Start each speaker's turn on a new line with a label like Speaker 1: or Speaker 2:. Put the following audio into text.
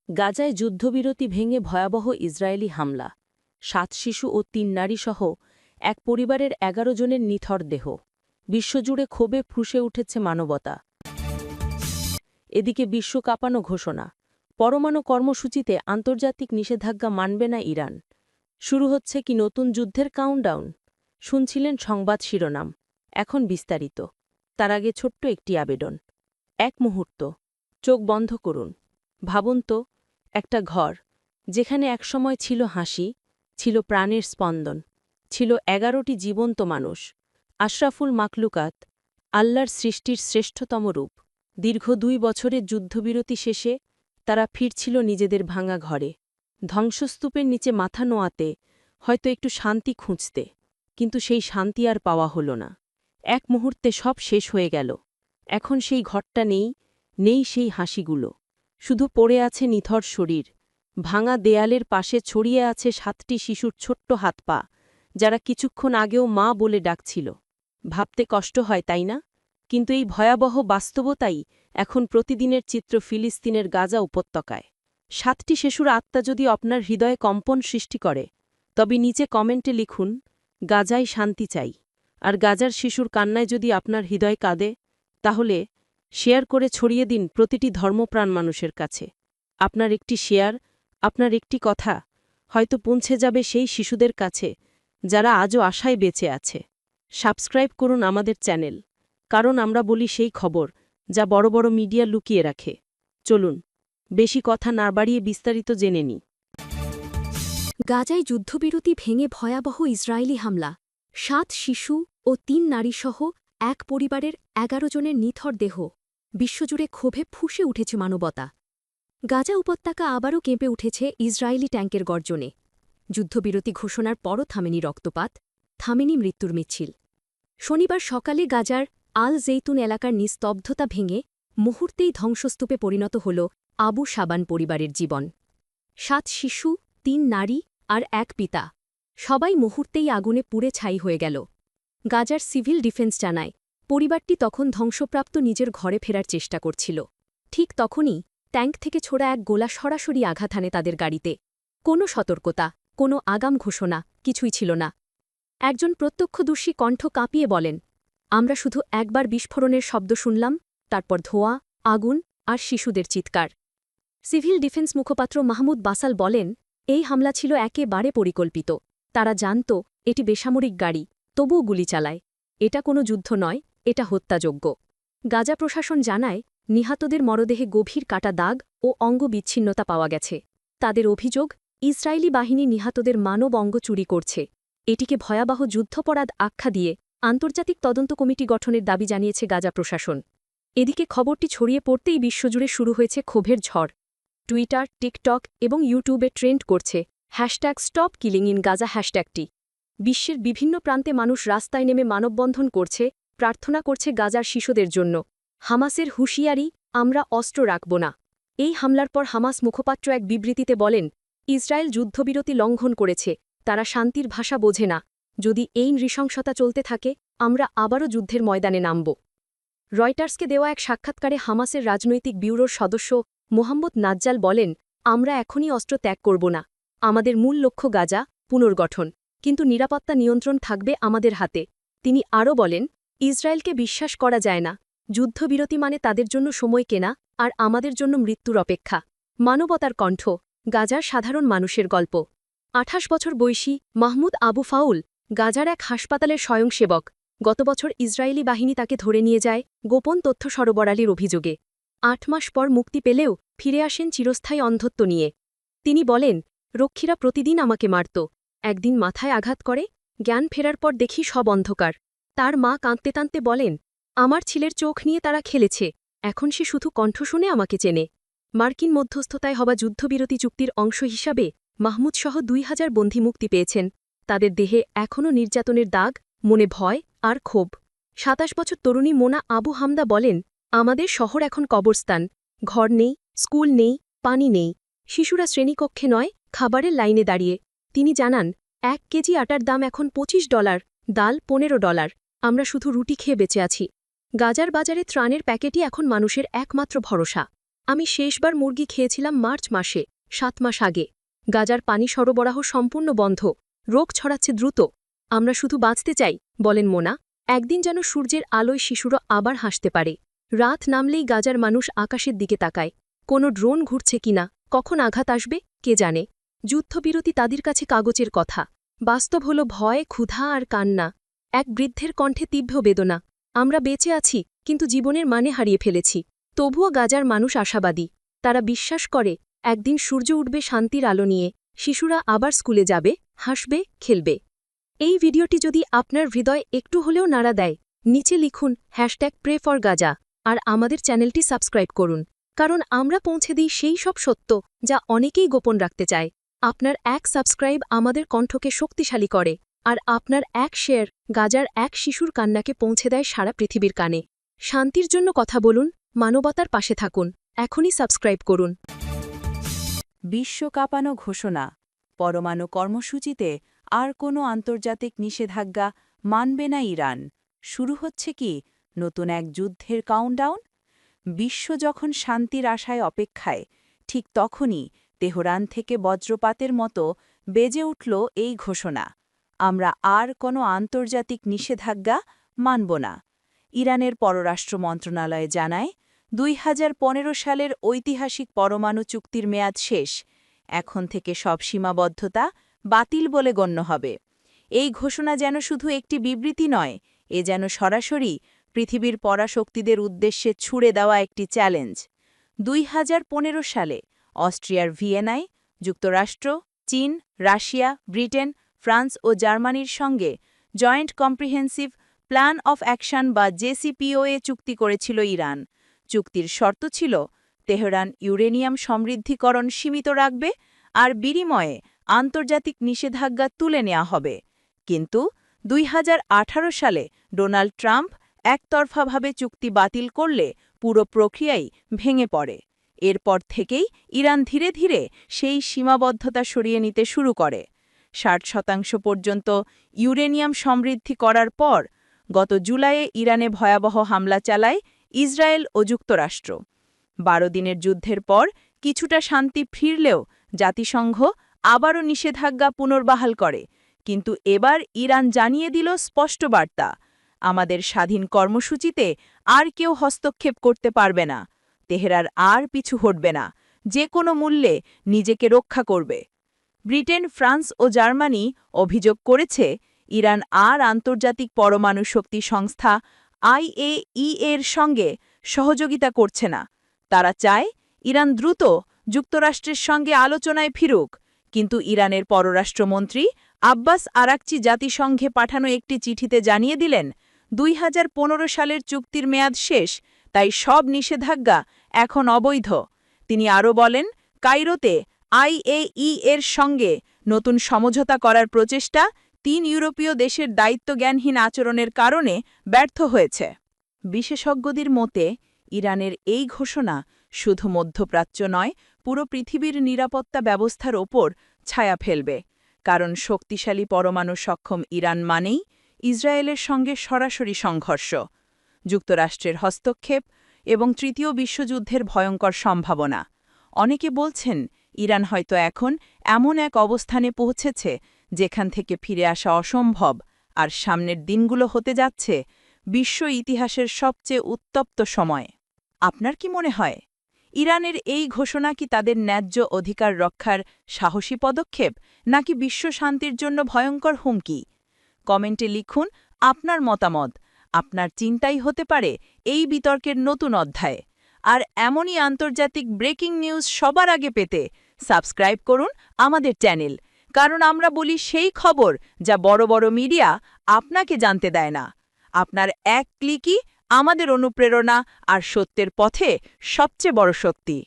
Speaker 1: গাজায় যুদ্ধবিরতি ভেঙে ভয়াবহ ইসরায়েলি হামলা ৭ শিশু ও ৩ নারীসহ এক পরিবারের ১১ জনের নিথর দেহ বিশ্বজুড়ে ক্ষোভে ফুঁসে উঠেছে মানবতা। এদিকে বিশ্ব কাঁপানো ঘোষণা, পরমাণু কর্মসূচিতে আন্তর্জাতিক নিষেধাজ্ঞা মানবে না ইরান। শুরু হচ্ছে কি নতুন যুদ্ধের কাউন্টডাউন? শুনছিলেন সংবাদ শিরোনাম, এখন বিস্তারিত। তার আগে ছোট্ট একটি আবেদন, এক মুহূর্ত চোখ বন্ধ করুন। ভাবুন তো, একটা ঘর যেখানে একসময় ছিল হাসি, ছিল প্রাণের স্পন্দন, ছিল ১১টি জীবন্ত মানুষ, আশরাফুল মাকলুকাত, আল্লাহর সৃষ্টির শ্রেষ্ঠতম রূপ। দীর্ঘ ২ বছরের যুদ্ধবিরতি শেষে তারা ফিরছিল নিজেদের ভাঙা ঘরে, ধ্বংসস্তূপের নিচে মাথা নোয়াতে, হয়তো একটু শান্তি খুঁজতে। কিন্তু সেই শান্তি আর পাওয়া হল না। এক মুহূর্তে সব শেষ হয়ে গেল। এখন সেই ঘরটা নেই, নেই সেই হাসিগুলো। শুধু পড়ে আছে নিথর শরীর, ভাঙা দেয়ালের পাশে ছড়িয়ে আছে ৭টি শিশুর ছোট্ট হাত পা, যারা কিছুক্ষণ আগেও মা বলে ডাকছিল। ভাবতে কষ্ট হয়, তাই না? কিন্তু এই ভয়াবহ বাস্তবতাই এখন প্রতিদিনের চিত্র ফিলিস্তিনের গাজা উপত্যকায়। ৭টি শিশুর আত্মা যদি আপনার হৃদয়ে কম্পন সৃষ্টি করে, তবে নিচে কমেন্টে লিখুন, গাজায় শান্তি চাই। আর গাজার শিশুর কান্নায় যদি আপনার হৃদয় কাঁদে, তাহলে শেয়ার করে ছড়িয়ে দিন প্রতিটি ধর্মপ্রাণ মানুষের কাছে। আপনার একটি শেয়ার, আপনার একটি কথা হয়তো পৌঁছে যাবে সেই শিশুদের কাছে যারা আজও আশায় বেঁচে আছে। সাবস্ক্রাইব করুন আমাদের চ্যানেল, কারণ আমরা বলি সেই খবর যা বড় বড় মিডিয়া লুকিয়ে রাখে। চলুন, বেশি কথা না বাড়িয়ে বিস্তারিত জেনে নিই।
Speaker 2: গাজায় যুদ্ধবিরতি ভেঙে ভয়াবহ ইসরায়েলি হামলা, ৭ শিশু ও ৩ নারীসহ এক পরিবারের ১১ জনের নিথর দেহ বিশ্বজুড়ে ক্ষোভে ফুঁসে উঠেছে মানবতা। গাজা উপত্যকা আবারও কেঁপে উঠেছে ইসরায়েলি ট্যাঙ্কের গর্জনে। যুদ্ধবিরতি ঘোষণার পরও থামেনি রক্তপাত, থামেনি মৃত্যুর মিছিল। শনিবার সকালে গাজার আল জেইতুন এলাকার নিস্তব্ধতা ভেঙে মুহূর্তেই ধ্বংসস্তূপে পরিণত হল আবু সাবান পরিবারের জীবন। ৭ শিশু, ৩ নারী আর এক পিতা, সবাই মুহূর্তেই আগুনে পুড়ে ছাই হয়ে গেল। গাজার সিভিল ডিফেন্স জানায়, পরিবারটি তখন ধ্বংসপ্রাপ্ত নিজের ঘরে ফেরার চেষ্টা করছিল। ঠিক তখনই ট্যাঙ্ক থেকে ছোড়া এক গোলা সরাসরি আঘাত হানে তাদের গাড়িতে। কোনো সতর্কতা, কোনো আগাম ঘোষণা কিছুই ছিল না। একজন প্রত্যক্ষদর্শী কণ্ঠ কাঁপিয়ে বলেন, আমরা শুধু একবার বিস্ফোরণের শব্দ শুনলাম, তারপর ধোঁয়া, আগুন আর শিশুদের চিৎকার। সিভিল ডিফেন্স মুখপাত্র মাহমুদ বাসাল বলেন, এই হামলা ছিল একেবারে পরিকল্পিত। তারা জানত এটি বেসামরিক গাড়ি, তবুও গুলি চালায়। এটা কোনো যুদ্ধ নয়, এটা হত্যাযোগ্য। গাজা প্রশাসন জানায়, নিহতদের মরদেহে গভীর কাটা দাগ ও অঙ্গ বিচ্ছিন্নতা পাওয়া গেছে। তাদের অভিযোগ, ইসরায়েলি বাহিনী নিহতদের মানব অঙ্গ চুরি করছে। এটিকে ভয়াবহ যুদ্ধাপরাধ আখ্যা দিয়ে আন্তর্জাতিক তদন্ত কমিটি গঠনের দাবি জানিয়েছে গাজা প্রশাসন। এদিকে খবরটি ছড়িয়ে পড়তেই বিশ্বজুড়ে শুরু হয়েছে ক্ষোভের ঝড়। টুইটার, টিকটক এবং ইউটিউবে ট্রেন্ড করছে স্টপ কিলিং ইন গাজা হ্যাশট্যাগটি। বিশ্বের বিভিন্ন প্রান্তে মানুষ রাস্তায় নেমে মানববন্ধন করছে, প্রার্থনা করছে গাজার শিশুদের জন্য। হামাসের হুঁশিয়ারি, আমরা অস্ত্র রাখব না। এই হামলার পর হামাস মুখপাত্র এক বিবৃতিতে বলেন, ইসরায়েল যুদ্ধবিরতি লঙ্ঘন করেছে, তারা শান্তির ভাষা বোঝে না। যদি এই নৃশংসতা চলতে থাকে, আমরা আবারও যুদ্ধের ময়দানে নামব। রয়টার্সকে দেওয়া এক সাক্ষাৎকারে হামাসের রাজনৈতিক ব্যুরোর সদস্য মোহাম্মদ নাজ্জাল বলেন, আমরা এখনই অস্ত্র ত্যাগ করব না। আমাদের মূল লক্ষ্য গাজা পুনর্গঠন, কিন্তু নিরাপত্তা নিয়ন্ত্রণ থাকবে আমাদের হাতে। তিনি আরও বলেন, ইসরায়েলকে বিশ্বাস করা যায় না। যুদ্ধবিরতি মানে তাদের জন্য সময় কেনা, আর আমাদের জন্য মৃত্যুর অপেক্ষা। মানবতার কণ্ঠ, গাজার সাধারণ মানুষের গল্প। ২৮ বছর বয়সী মাহমুদ আবু ফাউল গাজার এক হাসপাতালের স্বয়ংসেবক। গত বছর ইসরায়েলি বাহিনী তাকে ধরে নিয়ে যায় গোপন তথ্য সরবরাহের অভিযোগে। ৮ মাস পর মুক্তি পেলেও ফিরে আসেন চিরস্থায়ী অন্ধত্ব নিয়ে। তিনি বলেন, রক্ষীরা প্রতিদিন আমাকে মারত। একদিন মাথায় আঘাত করে, জ্ঞান ফেরার পর দেখি সব অন্ধকার। তার মা কাঁদতে কাঁদতে বলেন, আমার ছেলের চোখ নিয়ে তারা খেলেছে, এখন সে শুধু কণ্ঠ শুনে আমাকে চেনে। মার্কিন মধ্যস্থতায় হওয়া যুদ্ধবিরতি চুক্তির অংশ হিসাবে মাহমুদসহ ২,০০০ বন্দী মুক্তি পেয়েছেন। তাদের দেহে এখনও নির্যাতনের দাগ, মনে ভয় আর ক্ষোভ। ২৭ বছর তরুণী মোনা আবু হামদা বলেন, আমাদের শহর এখন কবরস্থান। ঘর নেই, স্কুল নেই, পানি নেই। শিশুরা শ্রেণীকক্ষে নয়, খাবারের লাইনে দাঁড়িয়ে। তিনি জানান, ১ কেজি আটার দাম এখন $২৫, ডাল $১৫। আমরা শুধু রুটি খেয়ে বেঁচে আছি। গাজার বাজারে ত্রাণের প্যাকেটই এখন মানুষের একমাত্র ভরসা। আমি শেষবার মুরগি খেয়েছিলাম মার্চ মাসে, 7 মাস আগে। গাজার পানি সরবরাহ সম্পূর্ণ বন্ধ, রোগ ছড়াচ্ছে দ্রুত। আমরা শুধু বাঁচতে চাই, বলেন মোনা। একদিন যেন সূর্যের আলোয় শিশুরা আবার হাসতে পারে। রাত নামলেই গাজার মানুষ আকাশের দিকে তাকায়। কোনো ড্রোন ঘুরছে কিনা, কখন আঘাত আসবে, কে জানে। যুদ্ধবিরতি তাদের কাছে কাগজের কথা। বাস্তব হল ভয়, ক্ষুধা আর কান্না। এক বৃদ্ধের কণ্ঠে তীব্র বেদনা। আমরা বেঁচে আছি, কিন্তু জীবনের মানে হারিয়ে ফেলেছি। তবুও গাজার মানুষ আশাবাদী। তারা বিশ্বাস করে একদিন সূর্য উঠবে শান্তির আলো নিয়ে, শিশুরা আবার স্কুলে যাবে, হাসবে, খেলবে। এই ভিডিওটি যদি আপনার হৃদয় একটু হলেও নাড়া দেয়, নিচে লিখুন #PrayForGaza আর আমাদের চ্যানেলটি সাবস্ক্রাইব করুন। কারণ আমরা পৌঁছে দিই সেই সব সত্য যা অনেকেই গোপন রাখতে চায়। আপনার এক সাবস্ক্রাইব আমাদের কণ্ঠকে শক্তিশালী করে, আর আপনার এক শেয়ার গাজার এক শিশুর কান্নাকে পৌঁছে দেয় সারা পৃথিবীর কানে। শান্তির জন্য কথা বলুন, মানবতার পাশে থাকুন। এখনই সাবস্ক্রাইব করুন।
Speaker 1: বিশ্ব কাঁপানো ঘোষণা, পরমাণু কর্মসূচিতে আর কোনো আন্তর্জাতিক নিষেধাজ্ঞা মানবে না ইরান। শুরু হচ্ছে কি নতুন এক যুদ্ধের কাউন্টডাউন? বিশ্ব যখন শান্তির আশায় অপেক্ষায়, ঠিক তখনই তেহরান থেকে বজ্রপাতের মতো বেজে উঠল এই ঘোষণা, আমরা আর কোনো আন্তর্জাতিক নিষেধাজ্ঞা মানব না। ইরানের পররাষ্ট্র মন্ত্রণালয় জানায়, 2015 সালের ঐতিহাসিক পরমাণু চুক্তির মেয়াদ শেষ। এখন থেকে সব সীমাবদ্ধতা বাতিল বলে গণ্য হবে। এই ঘোষণা যেন শুধু একটি বিবৃতি নয়, এ যেন সরাসরি পৃথিবীর পরাশক্তিদের উদ্দেশ্যে ছুড়ে দেওয়া একটি চ্যালেঞ্জ। 2015 সালে অস্ট্রিয়ার ভিয়েনায় যুক্তরাষ্ট্র, চীন, রাশিয়া, ব্রিটেন, ফ্রান্স ও জার্মানির সঙ্গে joint comprehensive plan of action বা JCPOA চুক্তি করেছিল ইরান। চুক্তির শর্ত ছিল, তেহরান ইউরেনিয়াম সমৃদ্ধিকরণ সীমিত রাখবে আর বিনিময়ে আন্তর্জাতিক নিষেধাজ্ঞা তুলে নেওয়া হবে। কিন্তু 2018 সালে ডোনাল্ড ট্রাম্প একতরফাভাবে চুক্তি বাতিল করলে পুরো প্রক্রিয়াই ভেঙে পড়ে। এরপর থেকেই ইরান ধীরে ধীরে সেই সীমাবদ্ধতা সরিয়ে নিতে শুরু করে। 60% পর্যন্ত ইউরেনিয়াম সমৃদ্ধি করার পর গত জুলাইয়ে ইরানে ভয়াবহ হামলা চালায় ইসরায়েল ও যুক্তরাষ্ট্র। 12 দিনের যুদ্ধের পর কিছুটা শান্তি ফিরলেও জাতিসংঘ আবারও নিষেধাজ্ঞা পুনর্বহাল করে। কিন্তু এবার ইরান জানিয়ে দিল স্পষ্ট বার্তা, আমাদের স্বাধীন কর্মসূচিতে আর কেউ হস্তক্ষেপ করতে পারবে না। তেহরান আর পিছু হটবে না, যে কোনো মূল্যে নিজেকে রক্ষা করবে। ব্রিটেন, ফ্রান্স ও জার্মানি অভিযোগ করেছে, ইরান আর আন্তর্জাতিক পরমাণু শক্তি সংস্থা IAEA-এর সঙ্গে সহযোগিতা করছে না। তারা চায় ইরান দ্রুত যুক্তরাষ্ট্রের সঙ্গে আলোচনায় ফিরুক। কিন্তু ইরানের পররাষ্ট্রমন্ত্রী আব্বাস আরাকচি জাতিসংঘে পাঠানো একটি চিঠিতে জানিয়ে দিলেন, 2015 সালের চুক্তির মেয়াদ শেষ, তাই সব নিষেধাজ্ঞা এখন অবৈধ। তিনি আরও বলেন, কায়রোতে IAEA-এর সঙ্গে নতুন সমঝোতা করার প্রচেষ্টা 3 ইউরোপীয় দেশের দায়িত্বজ্ঞানহীন আচরণের কারণে ব্যর্থ হয়েছে। বিশেষজ্ঞদের মতে, ইরানের এই ঘোষণা শুধু মধ্যপ্রাচ্য নয়, পুরো পৃথিবীর নিরাপত্তা ব্যবস্থার ওপর ছায়া ফেলবে। কারণ শক্তিশালী পরমাণু সক্ষম ইরান মানেই ইসরায়েলের সঙ্গে সরাসরি সংঘর্ষ, যুক্তরাষ্ট্রের হস্তক্ষেপ এবং তৃতীয় বিশ্বযুদ্ধের ভয়ঙ্কর সম্ভাবনা। অনেকে বলছেন, ইরান হয়তো এখন এমন এক অবস্থানে পৌঁছেছে যেখান থেকে ফিরে আসা অসম্ভব, আর সামনের দিনগুলো হতে যাচ্ছে বিশ্ব ইতিহাসের সবচেয়ে উত্তপ্ত সময়। আপনার কি মনে হয়, ইরানের এই ঘোষণা কি তাদের ন্যায্য অধিকার রক্ষার সাহসী পদক্ষেপ, নাকি বিশ্ব শান্তির জন্য ভয়ঙ্কর হুমকি? কমেন্টে লিখুন আপনার মতামত। আপনার চিন্তাই হতে পারে এই বিতর্কের নতুন অধ্যায়। আর এমনই আন্তর্জাতিক ব্রেকিং নিউজ সবার আগে পেতে সাবস্ক্রাইব করুন আমাদের চ্যানেল। কারণ আমরা বলি সেই খবর যা বড় বড় মিডিয়া আপনাকে জানতে দেয় না। আপনার এক ক্লিকই আমাদের অনুপ্রেরণা আর সত্যের পথে সবচেয়ে বড় শক্তি।